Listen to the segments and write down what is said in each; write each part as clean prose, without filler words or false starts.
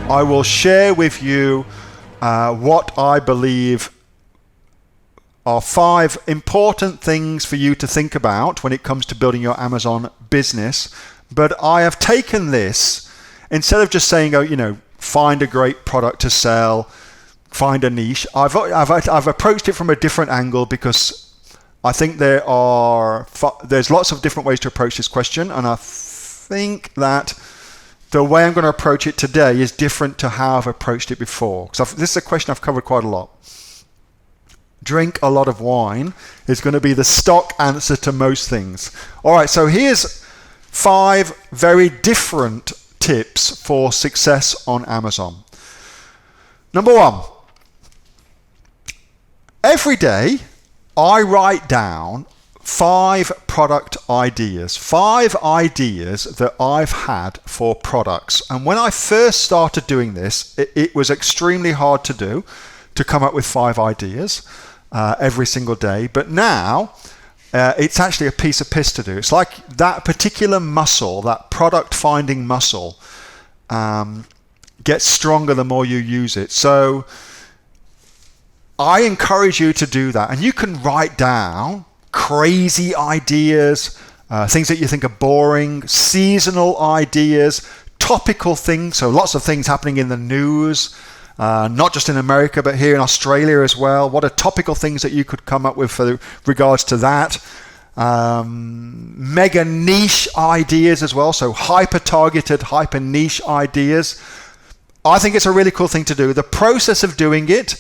I will share with you what I believe are 5 important things for you to think about when it comes to building your Amazon business. But I have taken this, instead of just saying, find a great product to sell, find a niche, I've approached it from a different angle, because I think there's lots of different ways to approach this question, and I think that the way I'm going to approach it today is different to how I've approached it before. Because this is a question I've covered quite a lot. Drink a lot of wine is going to be the stock answer to most things. All right, so here's 5 very different tips for success on Amazon. Number 1, every day I write down 5 product ideas, 5 ideas that I've had for products. And when I first started doing this, it was extremely hard to come up with 5 ideas every single day. But now it's actually a piece of piss to do. It's like that particular muscle, that product finding muscle, gets stronger the more you use it. So I encourage you to do that. And you can write down crazy ideas, things that you think are boring, seasonal ideas, topical things, so lots of things happening in the news, not just in America but here in Australia as well. What are topical things that you could come up with for regards to that? Mega niche ideas as well, so hyper targeted, hyper niche ideas. I think it's a really cool thing to do. The process of doing it,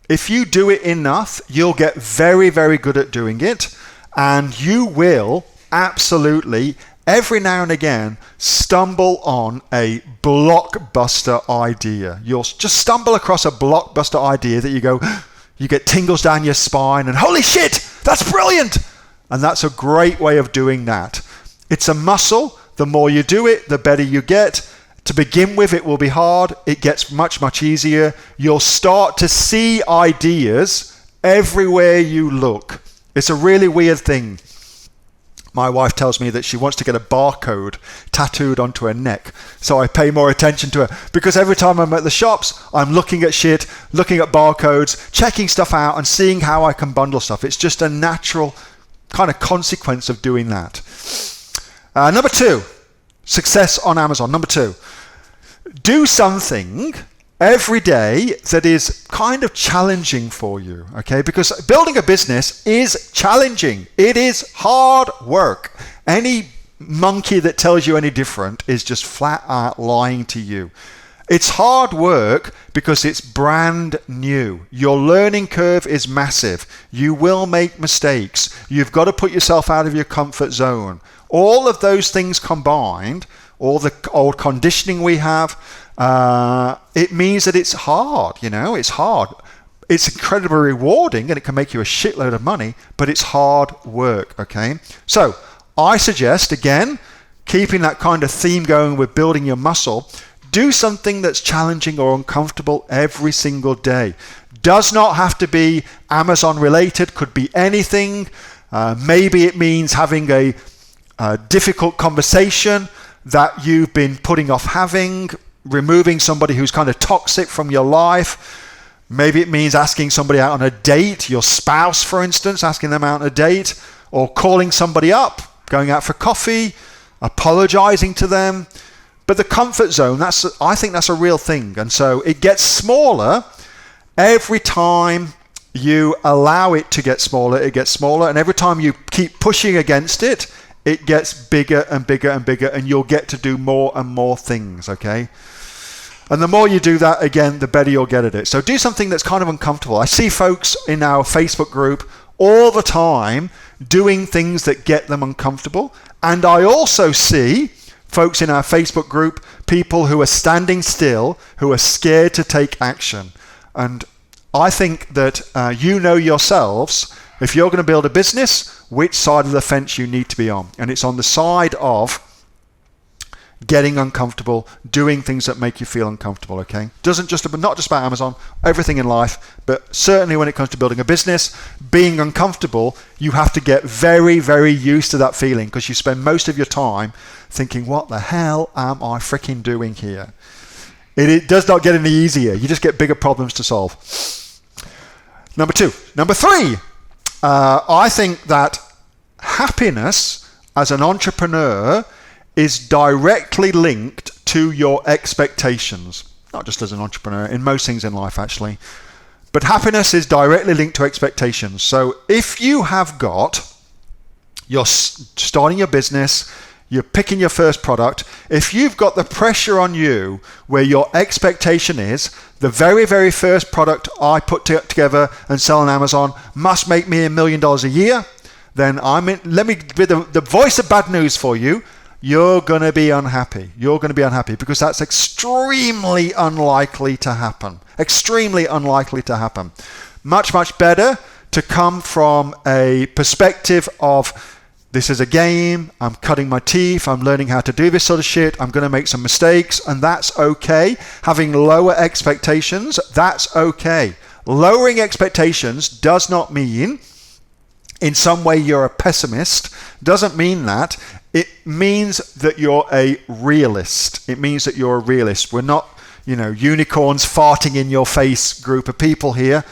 if you do it enough, you'll get very, very good at doing it, and you will absolutely, every now and again, stumble on a blockbuster idea. You'll just stumble across a blockbuster idea that you get tingles down your spine, and holy shit, that's brilliant! And that's a great way of doing that. It's a muscle. The more you do it, the better you get. To begin with, it will be hard. It gets much, much easier. You'll start to see ideas everywhere you look. It's a really weird thing. My wife tells me that she wants to get a barcode tattooed onto her neck, so I pay more attention to her, because every time I'm at the shops, I'm looking at shit, looking at barcodes, checking stuff out, and seeing how I can bundle stuff. It's just a natural kind of consequence of doing that. Number 2, success on Amazon. Number 2, do something every day that is kind of challenging for you, okay? Because building a business is challenging. It is hard work. Any monkey that tells you any different is just flat out lying to you. It's hard work because it's brand new. Your learning curve is massive. You will make mistakes. You've got to put yourself out of your comfort zone. All of those things combined, all the old conditioning we have, it means that it's hard, it's hard. It's incredibly rewarding and it can make you a shitload of money, but it's hard work, okay? So I suggest, again, keeping that kind of theme going with building your muscle, do something that's challenging or uncomfortable every single day. Does not have to be Amazon related, could be anything. Maybe it means having a difficult conversation that you've been putting off having, removing somebody who's kind of toxic from your life. Maybe it means asking somebody out on a date, your spouse, for instance, asking them out on a date, or calling somebody up, going out for coffee, apologizing to them. But the comfort zone, I think that's a real thing. And so it gets smaller every time you allow it to get smaller, it gets smaller. And every time you keep pushing against it, it gets bigger and bigger and bigger, and you'll get to do more and more things, okay? And the more you do that, again, the better you'll get at it. So do something that's kind of uncomfortable. I see folks in our Facebook group all the time doing things that get them uncomfortable. And I also see folks in our Facebook group, people who are standing still, who are scared to take action. And I think that yourselves, if you're going to build a business, which side of the fence you need to be on. And it's on the side of getting uncomfortable, doing things that make you feel uncomfortable, okay? Not just about Amazon, everything in life, but certainly when it comes to building a business, being uncomfortable, you have to get very, very used to that feeling, because you spend most of your time thinking, what the hell am I freaking doing here? It does not get any easier. You just get bigger problems to solve. Number 2. Number 3, I think that happiness as an entrepreneur is directly linked to your expectations. Not just as an entrepreneur, in most things in life actually. But happiness is directly linked to expectations. So if you're starting your business, you're picking your first product, if you've got the pressure on you where your expectation is the very, very first product I put together and sell on Amazon must make me $1 million a year, then let me be the voice of bad news for you. You're going to be unhappy. You're going to be unhappy because that's extremely unlikely to happen. Extremely unlikely to happen. Much, much better to come from a perspective of this is a game, I'm cutting my teeth, I'm learning how to do this sort of shit, I'm going to make some mistakes, and that's okay. Having lower expectations, that's okay. Lowering expectations does not mean in some way you're a pessimist, doesn't mean that. It means that you're a realist. It means that you're a realist. We're not, unicorns farting in your face group of people here.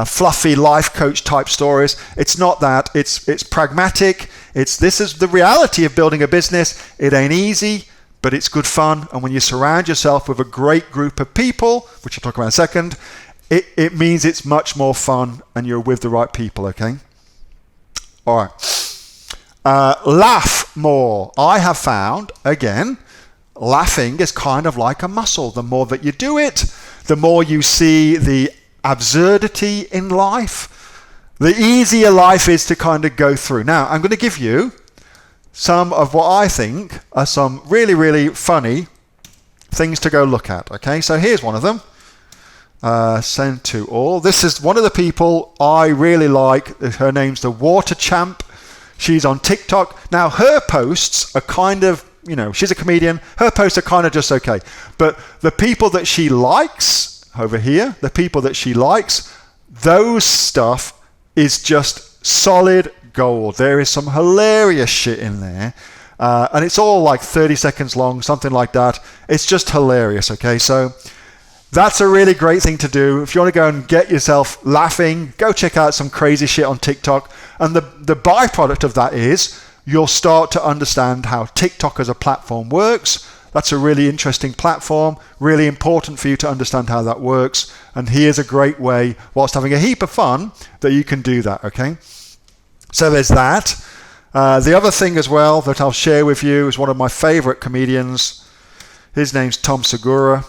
Fluffy life coach type stories. It's not that. It's pragmatic. This is the reality of building a business. It ain't easy, but it's good fun. And when you surround yourself with a great group of people, which I'll talk about in a second, it means it's much more fun and you're with the right people, okay? All right. Laugh more. I have found, again, laughing is kind of like a muscle. The more that you do it, the more you see the absurdity in life, the easier life is to kind of go through. Now, I'm going to give you some of what I think are some really, really funny things to go look at. Okay, so here's one of them. Send to all. This is one of the people I really like. Her name's the Water Champ. She's on TikTok. Now, her posts are kind of, she's a comedian. Her posts are kind of just okay. But the people that she likes over here, those stuff is just solid gold. There is some hilarious shit in there. And it's all like 30 seconds long, something like that. It's just hilarious, okay? So that's a really great thing to do. If you want to go and get yourself laughing, go check out some crazy shit on TikTok. And the byproduct of that is you'll start to understand how TikTok as a platform works. That's a really interesting platform, really important for you to understand how that works. And here's a great way, whilst having a heap of fun, that you can do that, okay? So there's that. The other thing as well that I'll share with you is one of my favorite comedians. His name's Tom Segura.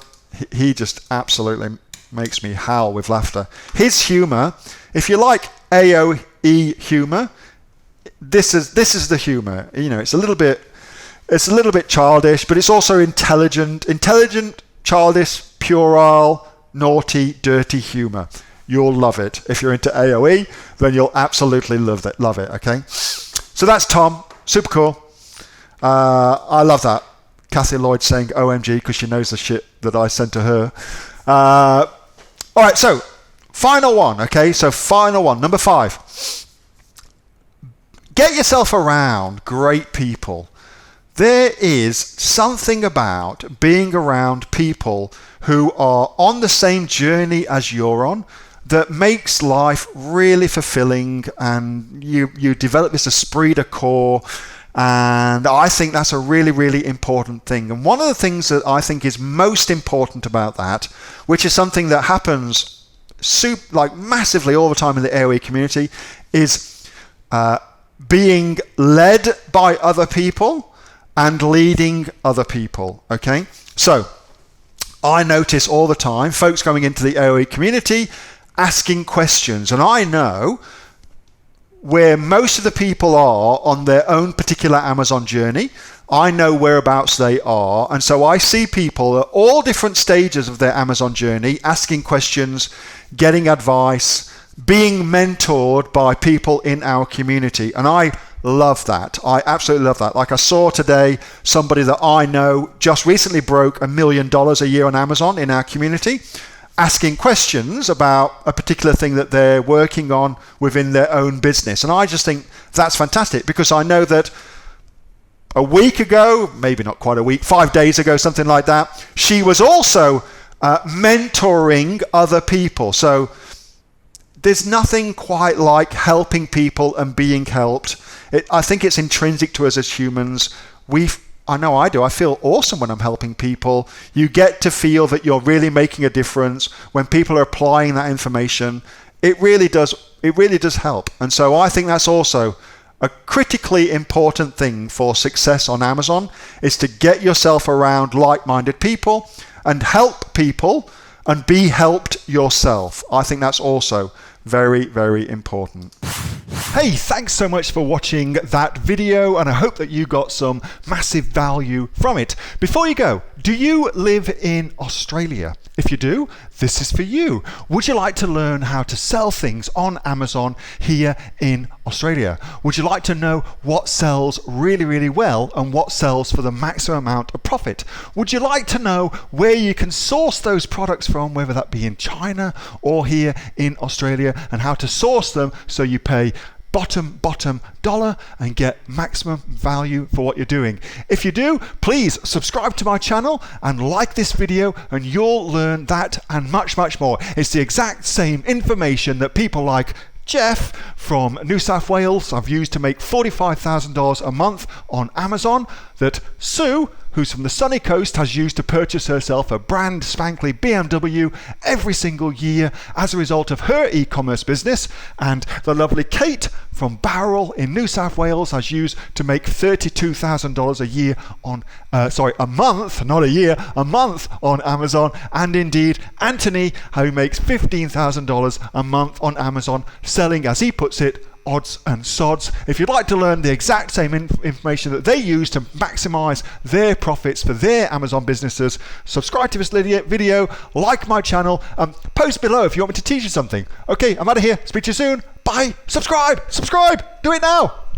He just absolutely makes me howl with laughter. His humor, if you like AOE humor, this is the humor. It's a little bit childish, but it's also intelligent, childish, puerile, naughty, dirty humor. You'll love it. If you're into AOE, then you'll absolutely love it. Okay. So that's Tom. Super cool. I love that. Kathy Lloyd saying OMG because she knows the shit that I sent to her. All right, so final one, okay? So final one, number 5. Get yourself around great people. There is something about being around people who are on the same journey as you're on that makes life really fulfilling, and you develop this esprit de corps. And I think that's a really, really important thing. And one of the things that I think is most important about that, which is something that happens massively all the time in the AOE community, is being led by other people and leading other people, okay? So I notice all the time folks going into the AOE community asking questions, and I know where most of the people are on their own particular Amazon journey. I know whereabouts they are, and so I see people at all different stages of their Amazon journey asking questions, getting advice, being mentored by people in our community, and I love that. I absolutely love that. Like I saw today somebody that I know just recently broke $1 million a year on Amazon in our community, asking questions about a particular thing that they're working on within their own business. And I just think that's fantastic, because I know that a week ago, maybe not quite a week, 5 days ago, something like that, she was also mentoring other people. So there's nothing quite like helping people and being helped. I think it's intrinsic to us as humans. I know I do. I feel awesome when I'm helping people. You get to feel that you're really making a difference when people are applying that information. It really does help. And so I think that's also a critically important thing for success on Amazon, is to get yourself around like-minded people and help people and be helped yourself. I think that's also very, very important. Hey, thanks so much for watching that video, and I hope that you got some massive value from it. Before you go, do you live in Australia? If you do, this is for you. Would you like to learn how to sell things on Amazon here in Australia? Would you like to know what sells really, really well and what sells for the maximum amount of profit? Would you like to know where you can source those products from, whether that be in China or here in Australia, and how to source them so you pay bottom dollar and get maximum value for what you're doing? If you do, please subscribe to my channel and like this video, and you'll learn that and much more. It's the exact same information that people like Jeff from New South Wales have used to make $45,000 a month on Amazon, that Sue, who's from the sunny coast, has used to purchase herself a brand spankly BMW every single year as a result of her e-commerce business, and the lovely Kate from Bowral in New South Wales has used to make $32,000 a year on, a month, not a year, a month on Amazon, and indeed Anthony, who makes $15,000 a month on Amazon, selling, as he puts it, odds and sods. If you'd like to learn the exact same information that they use to maximize their profits for their Amazon businesses, subscribe to this video, like my channel, post below if you want me to teach you something. Okay, I'm out of here. Speak to you soon. Bye. Subscribe. Do it now.